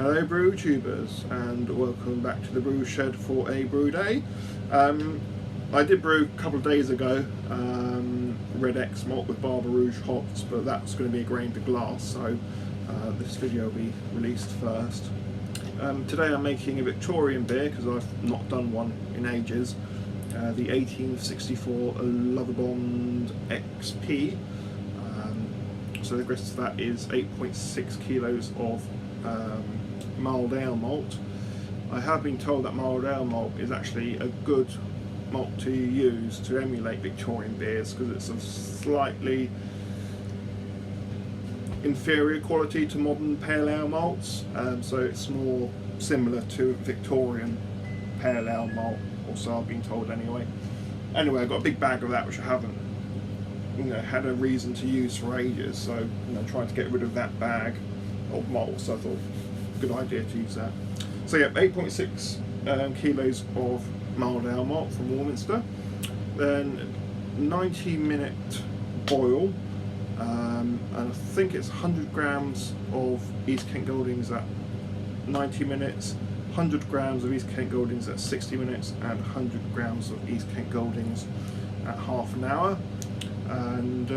Hello brew tubers, and welcome back to the brew shed for a brew day. I did brew a couple of days ago Red X malt with Barber Rouge hops, but that's going to be a grain to glass, so this video will be released first. Today I'm making a Victorian beer because I've not done one in ages, the 1864 Lovibond XP. So the grist of that is 8.6 kilos of mild ale malt. I have been told that mild ale malt is actually a good malt to use to emulate Victorian beers because it's of slightly inferior quality to modern pale ale malts, so it's more similar to Victorian pale ale malt, or so I've been told anyway. Anyway, I've got a big bag of that which I haven't had a reason to use for ages, so trying to get rid of that bag of malt, so I thought good idea to use that. So yeah, 8.6 kilos of mild ale malt from Warminster, then 90-minute boil, and I think it's 100 grams of East Kent Goldings at 90 minutes, 100 grams of East Kent Goldings at 60 minutes, and 100 grams of East Kent Goldings at half an hour. And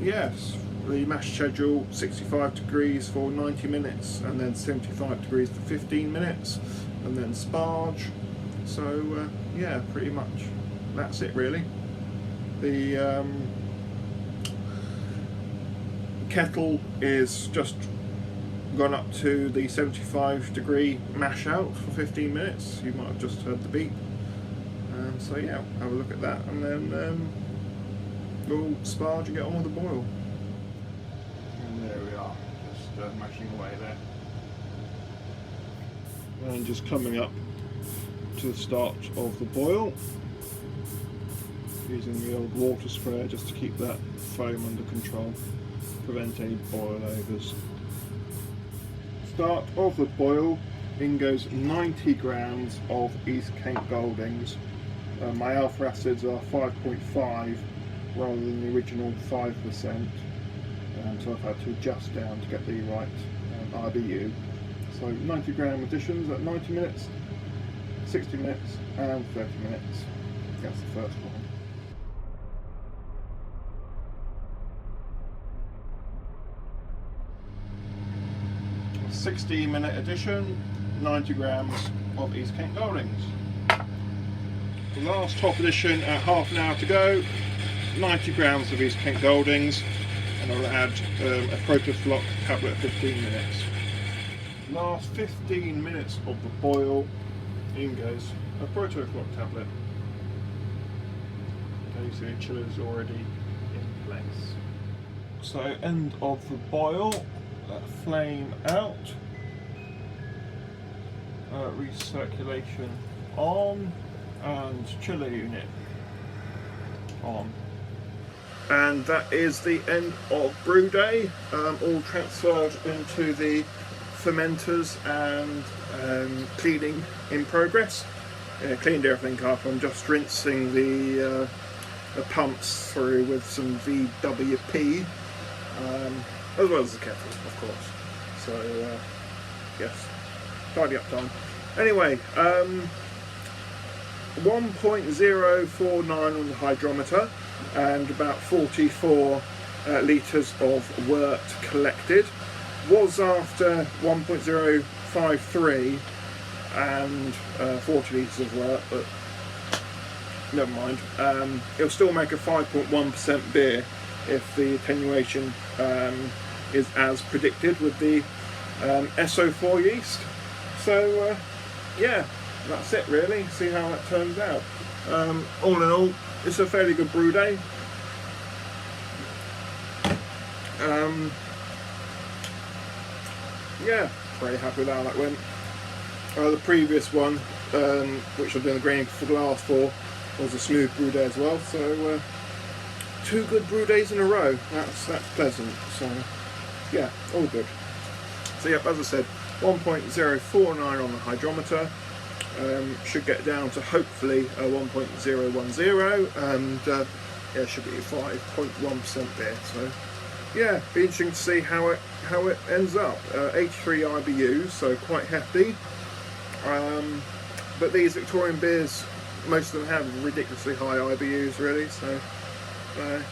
yes, the mash schedule 65 degrees for 90 minutes, and then 75 degrees for 15 minutes, and then sparge. So yeah, pretty much that's it really. The kettle is just gone up to the 75 degree mash out for 15 minutes. You might have just heard the beep. So yeah, have a look at that, and then we'll sparge and get on with the boil. And there we are, just mashing away there. And just coming up to the start of the boil, using the old water sprayer just to keep that foam under control, prevent any boil overs. Start of the boil, in goes 90 grams of East Kent Goldings. My alpha acids are 5.5 rather than the original 5%, so I've had to adjust down to get the right RDU. So 90 gram additions at 90 minutes, 60 minutes and 30 minutes. That's the first one. 60-minute addition, 90 grams of East Kent Goldings. The last top addition at half an hour to go, 90 grams of East Kent Goldings, and I'll add a Protoflock tablet at 15 minutes. Last 15 minutes of the boil, in goes a Protoflock tablet. Okay, you see the chiller's already in place. So end of the boil, flame out, recirculation on, and chiller unit on. And that is the end of brew day, all transferred into the fermenters and cleaning in progress. Cleaned everything up. I'm just rinsing the pumps through with some VWP, as well as the kettle, of course. So yes, tidy up time. Anyway, 1.049 on the hydrometer, and about 44 litres of wort collected. Was after 1.053 and 40 litres of wort, but never mind. It'll still make a 5.1% beer if the attenuation is as predicted with the SO4 yeast. So yeah, that's it really. See how that turns out. All in all, it's a fairly good brew day. Yeah, very happy with how that went. The previous one, which I'm doing the grain for glass for, was a smooth brew day as well. So 2 good brew days in a row. That's pleasant. So yeah, all good. So yeah, as I said, 1.049 on the hydrometer. Should get down to hopefully 1.010, and yeah, should be 5.1% beer. So yeah, be interesting to see how it ends up. 83 IBUs, so quite hefty. But these Victorian beers, most of them have ridiculously high IBUs, really. So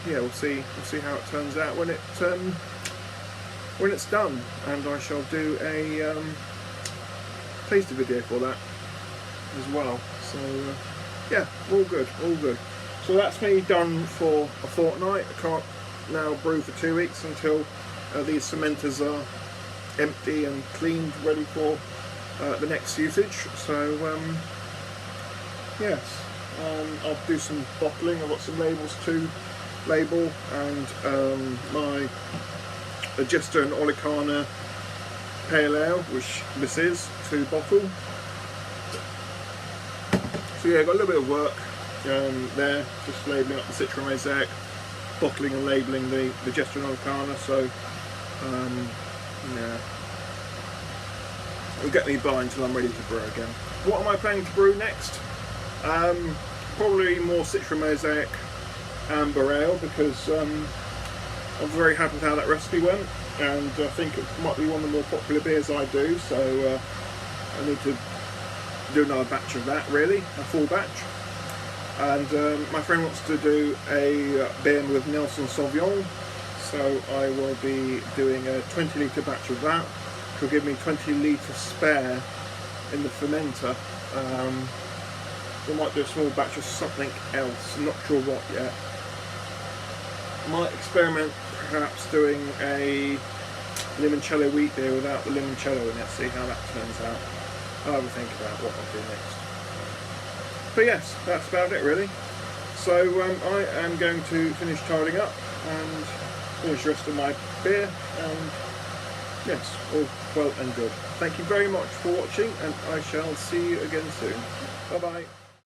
yeah, we'll see how it turns out when it's done, and I shall do a tasting video for that as well. So yeah, all good. So that's me done for a fortnight. I can't now brew for 2 weeks until these fermenters are empty and cleaned, ready for the next usage. So yes, I'll do some bottling. I've got some labels to label, and my Jester and Olicana Pale Ale, which this is, to bottle. So yeah, got a little bit of work there, just labelling up the Citra Mosaic, bottling and labelling the Jester and Olicana. So yeah, it'll get me by until I'm ready to brew again. What am I planning to brew next? Probably more Citra Mosaic Amber Ale, because I'm very happy with how that recipe went, and I think it might be one of the more popular beers I do, so I need to do another batch of that, really, a full batch. And my friend wants to do a beer with Nelson Sauvignon, so I will be doing a 20 litre batch of that, which will give me 20 litre spare in the fermenter. So I might do a small batch of something else, I'm not sure what yet. I might experiment perhaps doing a limoncello wheat beer without the limoncello in it, see how that turns out. I'll have a think about what I'll do next. But yes, that's about it really. So I am going to finish tidying up and finish the rest of my beer, and yes, all well and good. Thank you very much for watching, and I shall see you again soon. Bye bye.